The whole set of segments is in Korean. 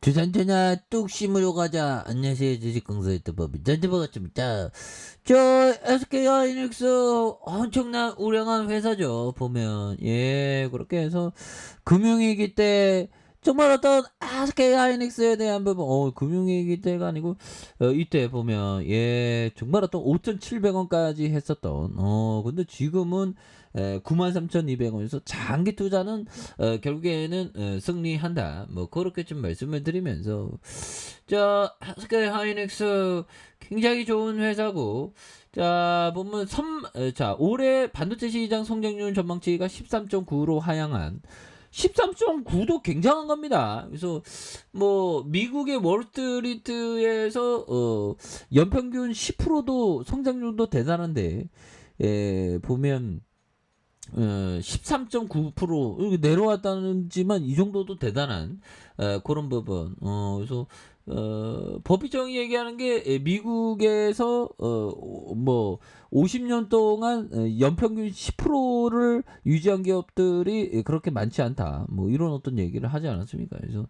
두산전야 뚝 심으러 가자. 안녕하세요. 주식강사의 뜨법이 전체 반갑습니다. 저 SK하이닉스 엄청난 우량한 회사죠. 보면 그렇게 해서 금융위기 때 정말 어떤 SK하이닉스에 대한 부분 금융위기 때가 아니고 이때 보면 정말 어떤 5,700원까지 했었던 근데 지금은 93,200원에서 장기 투자는 결국에는 승리한다. 뭐 그렇게 좀 말씀을 드리면서 자 SK하이닉스 굉장히 좋은 회사고 자 보면 올해 반도체 시장 성장률 전망치가 13.9로 하향한 13.9도 굉장한 겁니다. 그래서 뭐 미국의 월스트리트에서 연평균 10%도 성장률도 대단한데 보면 13.9% 내려왔다는지만 이 정도도 대단한 그런 부분. 그래서 법이정이 얘기하는 게 미국에서 뭐 50년 동안 연평균 10%를 유지한 기업들이 그렇게 많지 않다. 뭐 이런 어떤 얘기를 하지 않았습니까? 그래서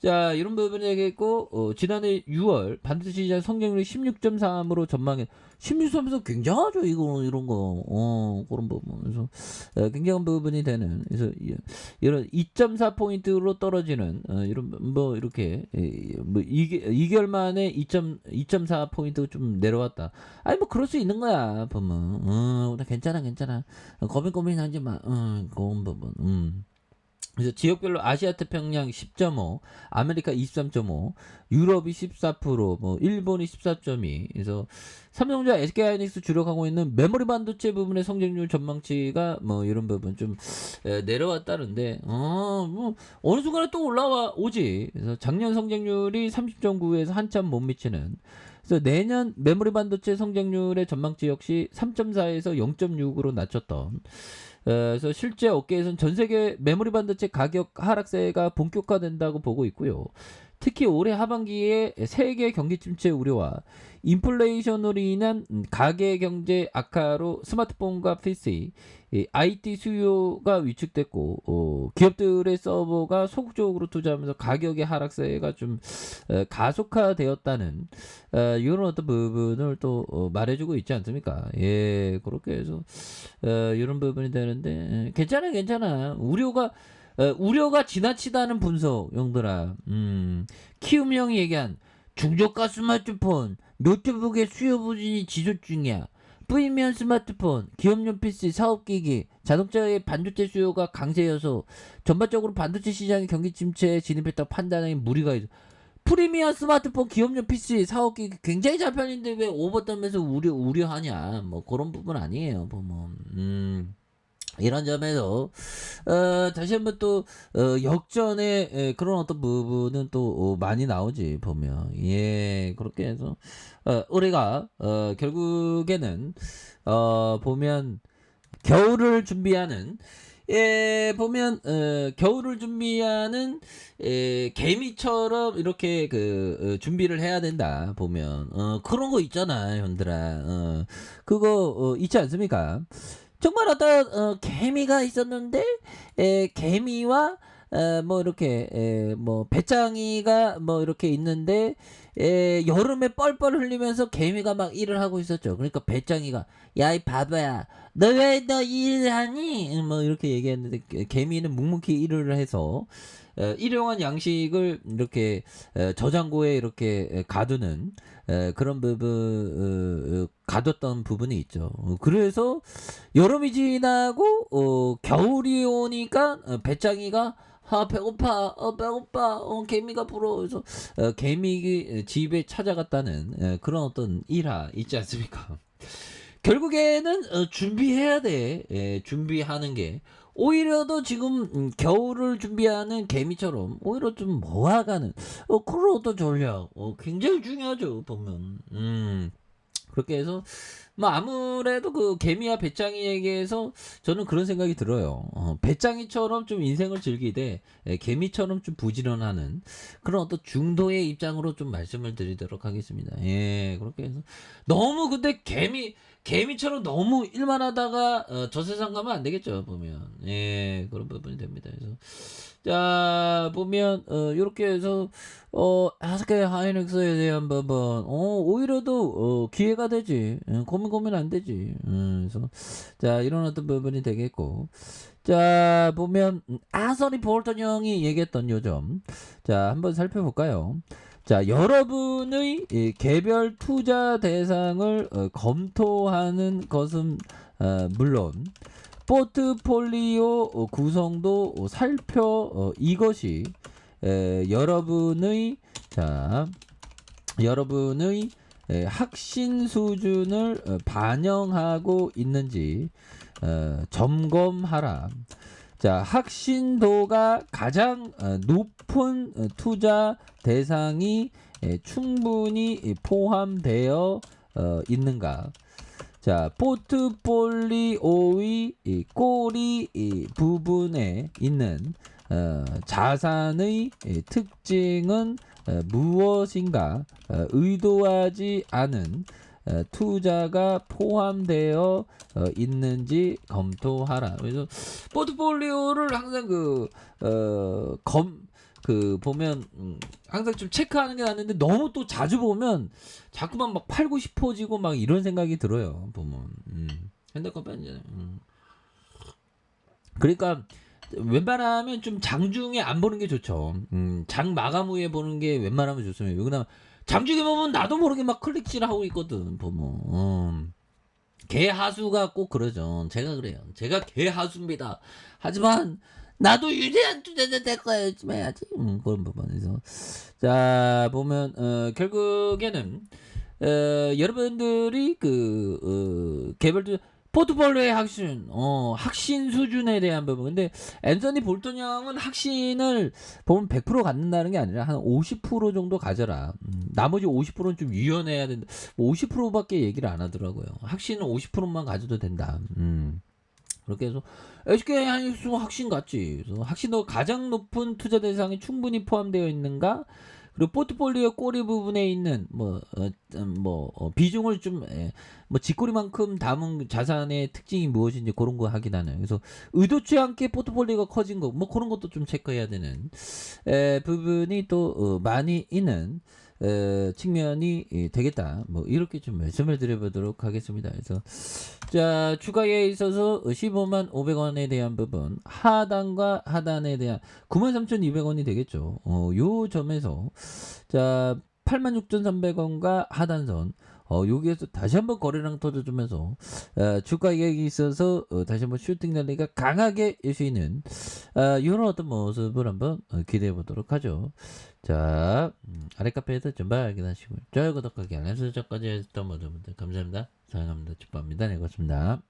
자 이런 부분을 얘기했고 지난해 6월 반도체 시장 성장률이 16.3으로 전망해 16.3에서 굉장하죠. 이런 거 그런 부분. 그래서 굉장한 부분이 되는 그래서 이런 2.4포인트로 떨어지는 이런 뭐 이렇게 뭐 2개월 만에 2.4포인트 좀 내려왔다. 아니 뭐 그럴 수 있는 거야 보면 괜찮아 고민하지 마 그런 부분 그래서 지역별로 아시아 태평양 10.5, 아메리카 23.5, 유럽이 14%, 뭐 일본이 14.2. 그래서 삼성전자, SK하이닉스 주력하고 있는 메모리 반도체 부분의 성장률 전망치가 뭐 이런 부분 좀 내려왔다는데 뭐 어느 순간에 또 올라와 오지. 그래서 작년 성장률이 30.9에서 한참 못 미치는. 그래서 내년 메모리 반도체 성장률의 전망치 역시 3.4에서 0.6으로 낮췄던. 그래서 실제 업계에서는 전 세계 메모리 반도체 가격 하락세가 본격화된다고 보고 있고요. 특히 올해 하반기에 세계 경기 침체 우려와 인플레이션으로 인한 가계 경제 악화로 스마트폰과 PC, IT 수요가 위축됐고 기업들의 서버가 소극적으로 투자하면서 가격의 하락세가 좀 가속화되었다는 이런 어떤 부분을 또 말해주고 있지 않습니까? 그렇게 해서 이런 부분이 되는데 괜찮아. 우려가 지나치다는 분석, 용들아. 키움형이 얘기한 중저가 스마트폰, 노트북의 수요 부진이 지속 중이야. 프리미엄 스마트폰, 기업용 PC, 사업기기, 자동차의 반도체 수요가 강세여서 전반적으로 반도체 시장의 경기 침체에 진입했다고 판단에 무리가 있어. 프리미엄 스마트폰, 기업용 PC, 사업기기 굉장히 잘 팔리는데 왜 오버덤에서 우려하냐. 뭐 그런 부분 아니에요. 보면. 이런 점에서 다시 한번 또 역전의 그런 어떤 부분은 또 많이 나오지 보면 그렇게 해서 우리가 결국에는 보면 겨울을 준비하는 보면 겨울을 준비하는 개미처럼 이렇게 준비를 해야 된다 보면 그런 거 있잖아 현들아 그거 있지 않습니까? 정말 어떤 개미가 있었는데 개미와 뭐 이렇게 뭐 배짱이가 뭐 이렇게 있는데 여름에 뻘뻘 흘리면서 개미가 막 일을 하고 있었죠. 그러니까 배짱이가 야 이 바보야 너 왜 너 일을 하니? 뭐 이렇게 얘기했는데 개미는 묵묵히 일을 해서 일용한 양식을 이렇게 저장고에 이렇게 가두는 그런 부분 가뒀던 부분이 있죠. 그래서 여름이 지나고 겨울이 오니까 배짱이가 배고파 배고파 개미가 불어 그래서 개미 집에 찾아갔다는 그런 어떤 일화 있지 않습니까? 결국에는 준비해야 돼. 준비하는 게 오히려 더 지금 겨울을 준비하는 개미처럼 오히려 좀 모아가는 그런 어떤 전략 굉장히 중요하죠 보면 그렇게 해서 뭐 아무래도 그 개미와 배짱이에게서 저는 그런 생각이 들어요. 배짱이처럼 좀 인생을 즐기되 개미처럼 좀 부지런하는 그런 어떤 중도의 입장으로 좀 말씀을 드리도록 하겠습니다. 예, 그렇게 해서 너무 근데 개미처럼 너무 일만 하다가 저 세상 가면 안 되겠죠, 보면. 예, 그런 부분이 됩니다. 그래서 자, 보면 요렇게 해서 SK 하이닉스에 대한 부분 오히려도 기회가 되지. 고민 안 되지. 그래서 자, 이런 어떤 부분이 되겠고. 자, 보면 아서니 볼턴 형이 얘기했던 요점. 자, 한번 살펴볼까요? 자, 여러분의 이 개별 투자 대상을 검토하는 것은 물론 포트폴리오 구성도 이것이 여러분의 학신 수준을 반영하고 있는지 점검하라. 자, 학신도가 가장 높은 투자 대상이 충분히 포함되어 있는가? 자, 포트폴리오의 꼬리 부분에 있는 자산의 특징은 무엇인가? 의도하지 않은 투자가 포함되어 있는지 검토하라. 그래서 포트폴리오를 항상 보면 항상 좀 체크하는 게 낫는데 너무 또 자주 보면 자꾸만 막 팔고 싶어지고 막 이런 생각이 들어요. 보면 핸드폰 빼잖아요. 그러니까 웬만하면 좀 장중에 안 보는 게 좋죠. 장 마감 후에 보는 게 웬만하면 좋습니다. 왜냐면 장중에 보면 나도 모르게 막 클릭질 하고 있거든. 보면 개하수가 꼭 그러죠. 제가 그래요. 제가 개하수입니다. 하지만 나도 유리한 투자자 될 거야. 열심히 해야지. 그런 부분에서 자, 보면 결국에는 여러분들이 개별 투자 포트폴리오의 학신 수준에 대한 부분. 근데 앤서니 볼턴 형은 학신을 보면 100% 갖는다는 게 아니라 한 50% 정도 가져라. 나머지 50%는 좀 유연해야 된다. 50%밖에 얘기를 안 하더라고요. 학신은 50%만 가져도 된다. 그렇게 해서 SK 하이닉스 학신 같지. 그래서 학신도 가장 높은 투자 대상이 충분히 포함되어 있는가? 그리고 포트폴리오 꼬리 부분에 있는 비중을 좀 쥐꼬리만큼 담은 자산의 특징이 무엇인지 그런 거 확인하는. 그래서 의도치 않게 포트폴리오가 커진 거 그런 것도 좀 체크해야 되는 부분이 또 많이 있는 측면이 되겠다. 이렇게 좀 말씀을 드려보도록 하겠습니다. 그래서 자, 추가에 있어서 15만 500원에 대한 부분, 하단과 하단에 대한 93,200원이 되겠죠. 요 점에서 자, 86,300원과 하단선 여기에서 다시 한번 거래량 터져주면서 주가 이익이 있어서 다시 한번 슈팅 랠리가 강하게 일 수 있는 이런 어떤 모습을 한번 기대해 보도록 하죠. 자, 아래 카페에서 전반 확인하시고 좋아요, 구독하기, 알람 설정까지 해주셨던 모든 분들 감사합니다. 사랑합니다. 축복합니다. 네, 고맙습니다.